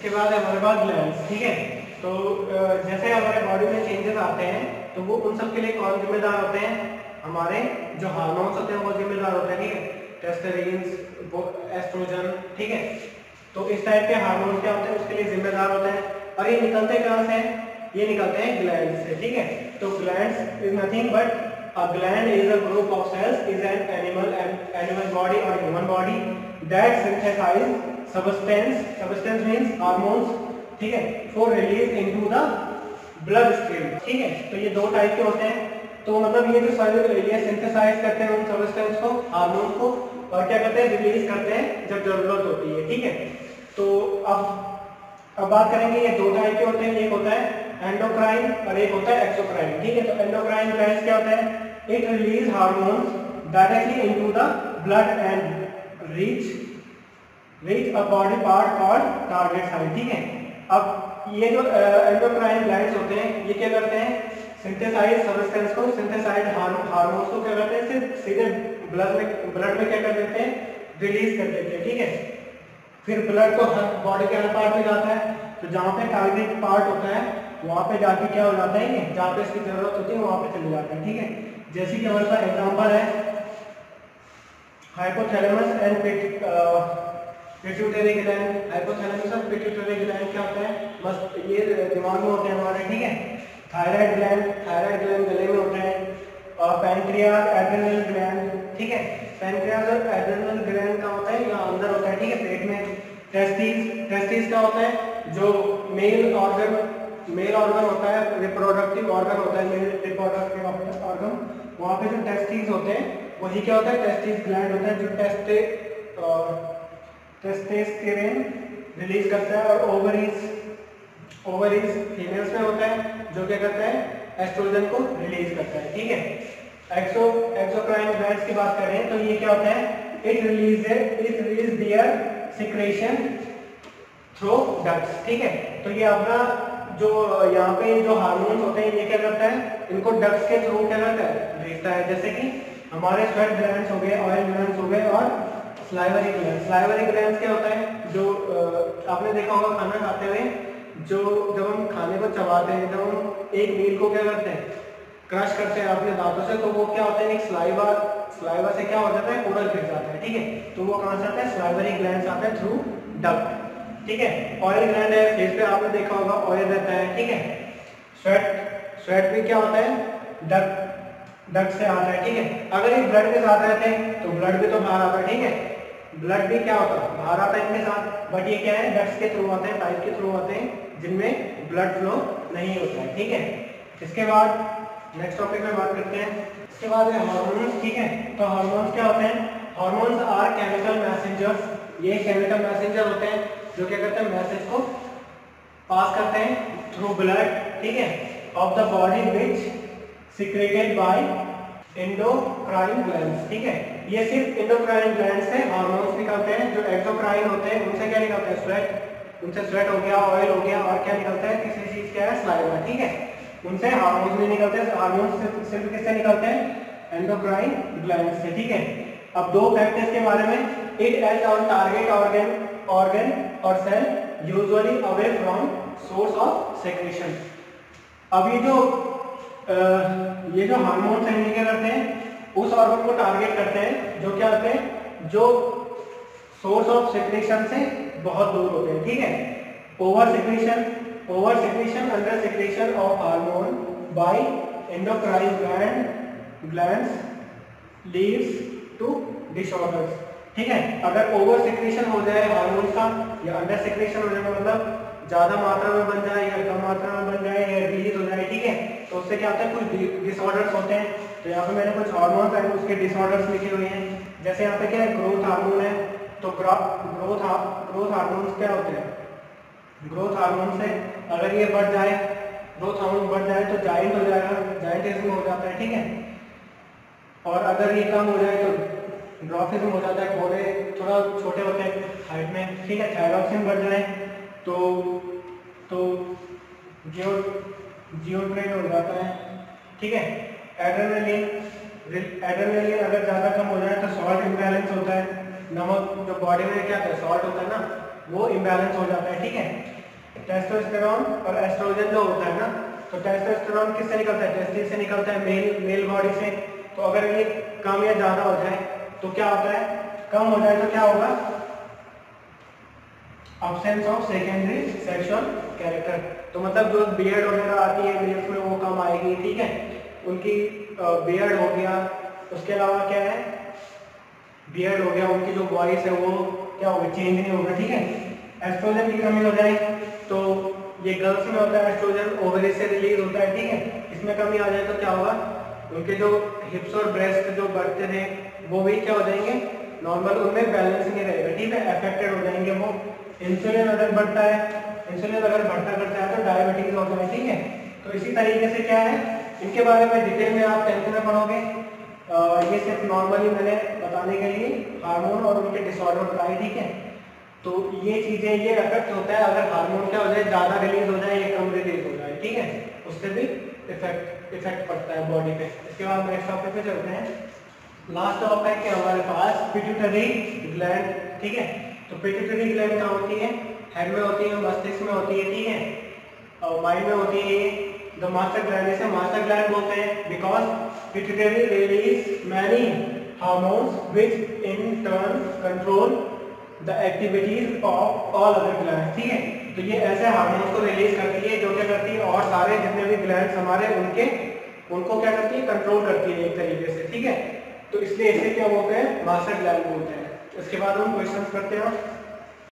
इसके बाद है हमारे पास ग्लैंड्स, ठीक है। तो जैसे हमारे बॉडी में चेंजेस आते हैं तो वो उन सब के लिए कौन जिम्मेदार होते हैं, हमारे जो हार्मोन्स होते हैं वो जिम्मेदार होते हैं, ठीक है। टेस्टोस्टेरोन, एस्ट्रोजन, ठीक है। तो इस टाइप के हार्मोन्स क्या होते हैं उसके लिए जिम्मेदार होते हैं। और ये निकलते कहाँ से, ये निकलते हैं ग्लैंड से, ठीक है। तो glands is nothing but a gland is a group of cells is an animal body or human body that synthesize substance means hormones, ठीक है, for release into the blood stream, ठीक है। तो ये दो टाइप के होते हैं। तो मतलब ये जो सारे ये सिंथेसाइज करते हैं उन सबस्टेंस को, हार्मोन्स को, और क्या करते हैं, रिलीज करते हैं जब जरूरत होती है, ठीक है। तो अब बात करेंगे, ये दो टाइप के होते हैं, एक होता है एंडोक्राइन और एक होता है एक्सोक्राइन, ठीक है। तो एंडोक्राइन ग्लैंड्स क्या होता है, it release hormones directly into the blood and reach a body part called target site, ठीक है। अब ये जो एंडोक्राइन ग्लैंड्स होते हैं ये क्या करते हैं, सिंथेसाइज सब्सटेंस को, सिंथेसाइज हार्मोन्स को क्या करते हैं, सीधे ब्लड में क्या कर देते हैं, रिलीज कर देते हैं, ठीक है। फिर ब्लड तो हर बॉडी के हर पार्ट में जाता है, तो जहाँ पे टारगेट पार्ट होता है वहाँ पे जाके क्या हो जाता है, जहाँ पे इसकी जरूरत होती है वहाँ पे चले जाता है, ठीक है। जैसे कि हमारे पास एग्जांपल है hypothalamus and pituitary gland. Hypothalamus और पिट्यूटरी ग्लैंड क्या होता है, बस ये दिमाग में होते हैं हमारे, ठीक है। थायराइड ग्लैंड गले में होता है, और पैनक्रियाज एड्रेनल ग्लैंड, ठीक है। पैनक्रियाज और एड्रेनल ग्लैंड का होता है यहाँ अंदर होता है, ठीक है, पेट में। टेस्टिस का होता है जो मेल ऑर्गन होता है, रिप्रोडक्टिव ऑर्गन होता है, मेल रिप्रोडक्टिव ऑर्गन, वहाँ पे जो टेस्टिस होते हैं वही क्या होता है, टेस्टिस ग्लैंड होता है जो टेस्टोस्टेरोन रिलीज करता है। और ओवरीज फीमेल्स में होता है जो क्या करता है, एस्ट्रोजन को रिलीज करता है, ठीक है। एक्सोक्राइन ग्लैंड्स की बात करें तो ये क्या होता है, it release there secretion through ducts, ठीक है। तो ये अपना जो यहाँ पे जो हार्मोन्स होते हैं ये क्या करता है, इनको डक्ट्स के थ्रू क्या करता है, भेजता है। जैसे कि हमारे स्वेट ग्लैंड्स हो गए, ऑयल ग्लैंड्स हो गए, और स्लाइवरी ग्लैंड्स क्या होता है, जो आपने देखा होगा खाना खाते हुए, जो जब हम खाने को चबाते हैं, जब हम एक मील को क्या करते हैं, क्रश करते हैं अपने दांतों से, तो वो क्या होता है, एक स्लाइवा से क्या हो जाता है, पूरा गिर जाता है, ठीक है। तो वो कहाँ से आता है, स्लाइवरी ग्लैंड्स आता है थ्रू डक्ट, ठीक है। ऑयल ग्लैंड है, फेस पे आपने देखा होगा ऑयल रहता है, ठीक है। स्वेट भी क्या होता है, डक्ट से आता है, ठीक है। अगर ये ब्लड के साथ रहते हैं तो ब्लड भी तो बाहर आता है, ठीक है। ब्लड भी क्या होता है, बाहर आता है इनके साथ, बट ये क्या है, डक्ट्स के थ्रू आते हैं, पाइप के थ्रू आते हैं, जिनमें ब्लड फ्लो नहीं होता है, ठीक है। इसके बाद नेक्स्ट टॉपिक में बात करते हैं। इसके बाद है हार्मोन्स, ठीक है। तो हार्मोन्स क्या होते हैं, हार्मोन्स आर केमिकल मैसेंजर्स। ये केमिकल मैसेंजर होते हैं जो क्या करते हैं, मैसेज को पास करते हैं थ्रू ब्लड, ठीक है, of the body which secreted by endocrine glands, ठीक है। ये सिर्फ एंडोक्राइन ग्लैंड से हार्मोन्स निकलते हैं। जो एक्सोक्राइन होते हैं उनसे क्या निकलता है, स्वेट, उनसे स्वेट हो गया, ऑयल हो गया, और क्या निकलता है, तीसरी चीज क्या है, स्लाइवा, ठीक है। उनसे हार्मोन्स नहीं निकलते, हार्मोन्स सिर्फ किससे निकलते हैं, एंडोक्राइन ग्लैंड से, ठीक है। अब दो फैक्ट इसके बारे में, it act on target organ और cell usually away from source of secretion. अब ये जो हार्मोन्स हैं ये क्या करते हैं, उस ऑर्गन को टारगेट करते हैं जो क्या होते हैं, जो सोर्स ऑफ सेक्रेशन से बहुत दूर होते हैं, ठीक है। Over secretion under secretion of hormone by endocrine glands leads to disorders, ठीक है। अगर ओवर सेक्रेशन हो जाए हार्मोन का, या अंडर सेक्रेशन हो जाए मतलब ज्यादा मात्रा में बन जाए या कम मात्रा में बन जाए या रिलीज हो जाए, ठीक है, तो उससे क्या होता है, कुछ डिसऑर्डर्स होते हैं। तो यहाँ पे मैंने कुछ हार्मोन्स हैं उसके डिसऑर्डर्स लिखे हुए हैं। जैसे यहाँ पे क्या है, ग्रोथ हार्मोन है, तो ग्रोथ हार्मोन्स क्या होते हैं, ग्रोथ हार्मोन से अगर ये बढ़ जाए, ग्रोथ हार्मोन बढ़ जाए तो जाइंट हो जाएगा, जाइंटिज्म हो जाता है, ठीक है। और अगर ये कम हो जाए तो ड्वार्फिज्म हो जाता है, घोड़े थोड़ा छोटे होते हैं हाइट में, ठीक है। थायरॉक्सिन बढ़ जाए तो जियोट्रेन हो जाता है, ठीक है। एड्रेनलिन अगर ज़्यादा कम हो जाए तो सॉल्ट इम्बैलेंस होता है, नमक जो बॉडी में क्या होता है, सॉल्ट होता है ना, वो इम्बैलेंस हो जाता है, ठीक है। टेस्टोस्टेरोन और एस्ट्रोजन जो होता है ना, तो टेस्टोस्टेरोन किससे निकलता है? टेस्टिस से निकलता है, मेल बॉडी से। तो अगर ये कम या ज्यादा हो जाए तो क्या होता है? कम हो जाए तो क्या होगा? absence of secondary sexual character. तो मतलब जो बियर्ड वगैरह आती है मेल्स में वो कम आएगी, ठीक है, उनकी बियर्ड हो गया, उसके अलावा क्या है, बियर्ड हो गया, उनकी जो वॉइस है वो क्या होगा? चेंज नहीं होगा, ठीक है। एस्ट्रोजन की कमी हो जाए तो ये गर्ल्स में होता है, एस्ट्रोजन ओवरी से रिलीज होता है, ठीक है, इसमें कमी आ जाए तो क्या होगा? उनके जो हिप्स और ब्रेस्ट जो बढ़ते थे वो भी क्या हो जाएंगे? नॉर्मल, उनमें बैलेंस नहीं रहेगा, ठीक है, अफेक्टेड हो जाएंगे वो। इंसुलिन अगर बढ़ता है, इंसुलिन अगर बढ़ता करता है तो डायबिटीज होता है, ठीक है। तो इसी तरीके से क्या है, इनके बारे में डिटेल में आप 10th में पढ़ोगे। ये सिर्फ नॉर्मली मैंने बताने के लिए हार्मोन और उनके डिसऑर्डर बताए, ठीक है। तो ये चीजें, ये अफेक्ट होता है अगर हार्मोन क्या हो जाए, ज्यादा रिलीज हो जाए या कम रिलीज हो जाए, ठीक है, उससे भी इफेक्ट पड़ता है बॉडी पे। इसके बाद नेक्स्ट टॉपिक पे चलते हैं। लास्ट टॉपिक है हमारे पास पिट्यूटरी ग्लैंड, ठीक है। तो पिट्यूटरी ग्लैंड कहाँ होती है? हेड में होती है, मस्तिष्क में होती है, ठीक है, और माइंड में होती है। द मास्टर ग्लैंड, इसे मास्टर ग्लैंड बोलते हैं because pituitary release many hormones which in turn control the activities of all other glands, ठीक है। तो ये ऐसे हार्मोन्स को रिलीज करती है जो क्या करती है, और सारे जितने भी ग्लैंड्स हमारे उनको क्या करती है? कंट्रोल करती है एक तरीके से, ठीक है। तो इसलिए इसे क्या बोलते हैं? मास्टर ग्लैंड बोलते हैं। इसके बाद हम क्वेश्चंस करते हैं।